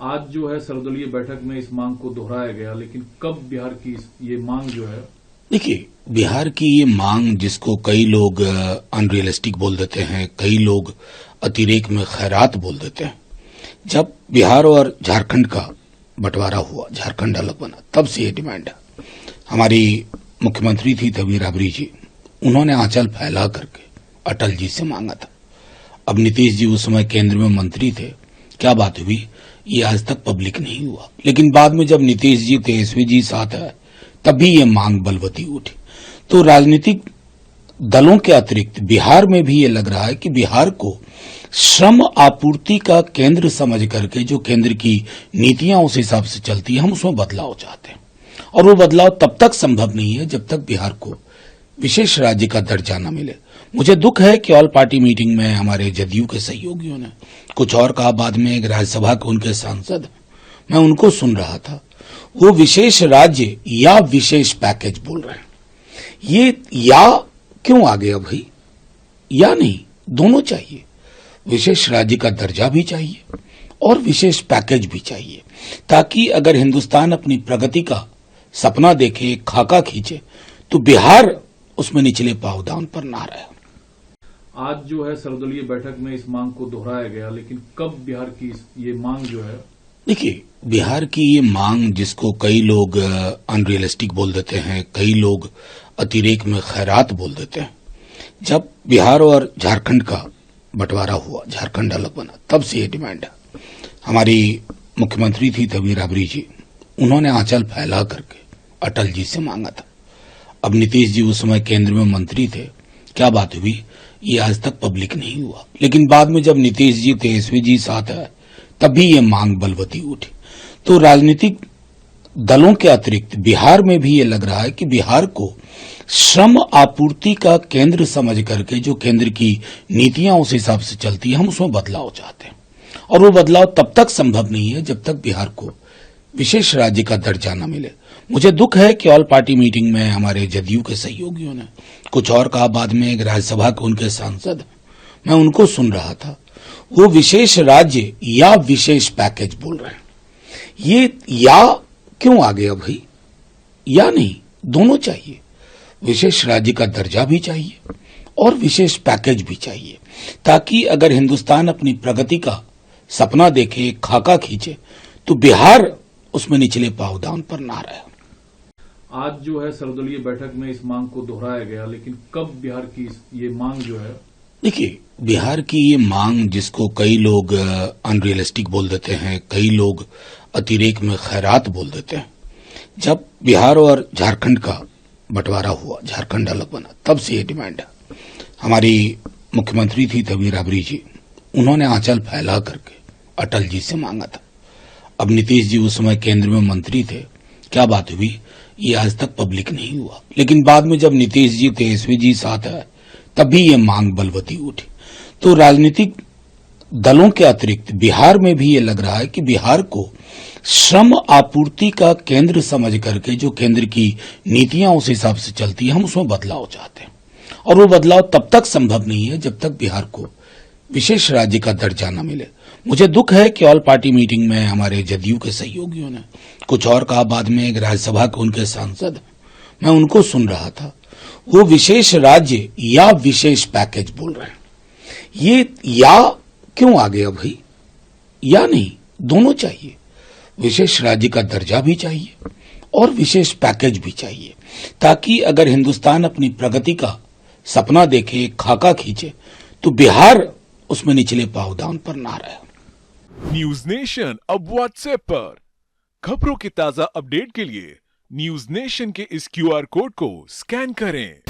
आज जो है सर्वदलीय बैठक में इस मांग को दोहराया गया, लेकिन कब बिहार की ये मांग जो है? देखिए, बिहार की ये मांग जिसको कई लोग अनरियलिस्टिक बोल देते हैं, कई लोग अतिरेक में खैरात बोल देते हैं। जब बिहार और झारखंड का बंटवारा हुआ, झारखंड अलग बना, तब से ये डिमांड है। हमारी मुख्यमंत्री थी तबीर राबड़ी जी, उन्होंने आंचल फैला करके अटल जी से मांगा था। अब नीतीश जी उस समय केंद्र में मंत्री थे, क्या बात हुई ये आज तक पब्लिक नहीं हुआ, लेकिन बाद में जब नीतीश जी तेजस्वी जी साथ है तभी ये मांग बलवती उठी। तो राजनीतिक दलों के अतिरिक्त बिहार में भी ये लग रहा है कि बिहार को श्रम आपूर्ति का केंद्र समझ करके जो केंद्र की नीतियां उस हिसाब से चलती है, हम उसमें बदलाव चाहते हैं। और वो बदलाव तब तक संभव नहीं है जब तक बिहार को विशेष राज्य का दर्जा न मिले। मुझे दुख है कि ऑल पार्टी मीटिंग में हमारे जदयू के सहयोगियों ने कुछ और कहा, बाद में एक राज्यसभा के उनके सांसद, मैं उनको सुन रहा था, वो विशेष राज्य या विशेष पैकेज बोल रहे हैं। ये या क्यों आ गया भाई? या नहीं, दोनों चाहिए। विशेष राज्य का दर्जा भी चाहिए और विशेष पैकेज भी चाहिए, ताकि अगर हिंदुस्तान अपनी प्रगति का सपना देखे, खाका खींचे, तो बिहार उसमें निचले पावदान पर ना रहे। आज जो है सर्वदलीय बैठक में इस मांग को दोहराया गया, लेकिन कब बिहार की ये मांग जो है? देखिए, बिहार की ये मांग जिसको कई लोग अनरियलिस्टिक बोल देते हैं, कई लोग अतिरेक में खैरात बोल देते हैं। जब बिहार और झारखंड का बंटवारा हुआ, झारखंड अलग बना, तब से ये डिमांड है। हमारी मुख्यमंत्री थी तबीर राबड़ी जी, उन्होंने आंचल फैला करके अटल जी से मांगा था। अब नीतीश जी उस समय केंद्र में मंत्री थे, क्या बात हुई ये आज तक पब्लिक नहीं हुआ, लेकिन बाद में जब नीतीश जी तेजस्वी जी साथ है तभी ये मांग बलवती उठी। तो राजनीतिक दलों के अतिरिक्त बिहार में भी ये लग रहा है कि बिहार को श्रम आपूर्ति का केंद्र समझ करके जो केंद्र की नीतियां उस हिसाब से चलती है, हम उसमें बदलाव चाहते हैं। और वो बदलाव तब तक संभव नहीं है जब तक बिहार को विशेष राज्य का दर्जा न मिले। मुझे दुख है कि ऑल पार्टी मीटिंग में हमारे जदयू के सहयोगियों ने कुछ और कहा, बाद में एक राज्यसभा के उनके सांसद, मैं उनको सुन रहा था, वो विशेष राज्य या विशेष पैकेज बोल रहे हैं। ये या क्यों आ गया भाई? या नहीं, दोनों चाहिए। विशेष राज्य का दर्जा भी चाहिए और विशेष पैकेज भी चाहिए, ताकि अगर हिंदुस्तान अपनी प्रगति का सपना देखे, खाका खींचे, तो बिहार उसमें निचले पावदान पर ना रहे। आज जो है सर्वदलीय बैठक में इस मांग को दोहराया गया, लेकिन कब बिहार की ये मांग जो है? देखिए, बिहार की ये मांग जिसको कई लोग अनरियलिस्टिक बोल देते हैं, कई लोग अतिरेक में खैरात बोल देते हैं। जब बिहार और झारखंड का बंटवारा हुआ, झारखंड अलग बना, तब से ये डिमांड है। हमारी मुख्यमंत्री थी तबीर राबड़ी जी, उन्होंने आंचल फैला करके अटल जी से मांगा था। अब नीतीश जी उस समय केंद्र में मंत्री थे, क्या बात हुई ये आज तक पब्लिक नहीं हुआ, लेकिन बाद में जब नीतीश जी तेजस्वी जी साथ है तभी ये मांग बलवती उठी। तो राजनीतिक दलों के अतिरिक्त बिहार में भी ये लग रहा है कि बिहार को श्रम आपूर्ति का केंद्र समझ करके जो केंद्र की नीतियां उस हिसाब से चलती है, हम उसमें बदलाव चाहते हैं। और वो बदलाव तब तक संभव नहीं है जब तक बिहार को विशेष राज्य का दर्जा न मिले। मुझे दुख है कि ऑल पार्टी मीटिंग में हमारे जदयू के सहयोगियों ने कुछ और कहा, बाद में एक राज्यसभा के उनके सांसद, मैं उनको सुन रहा था, वो विशेष राज्य या विशेष पैकेज बोल रहे हैं। ये या क्यों आ गया भाई? या नहीं, दोनों चाहिए। विशेष राज्य का दर्जा भी चाहिए और विशेष पैकेज भी चाहिए, ताकि अगर हिंदुस्तान अपनी प्रगति का सपना देखे, खाका खींचे, तो बिहार उसमें निचले पावदान पर ना रहे। न्यूज नेशन अब व्हाट्सएप पर खबरों के ताजा अपडेट के लिए न्यूज नेशन के इस QR कोड को स्कैन करें।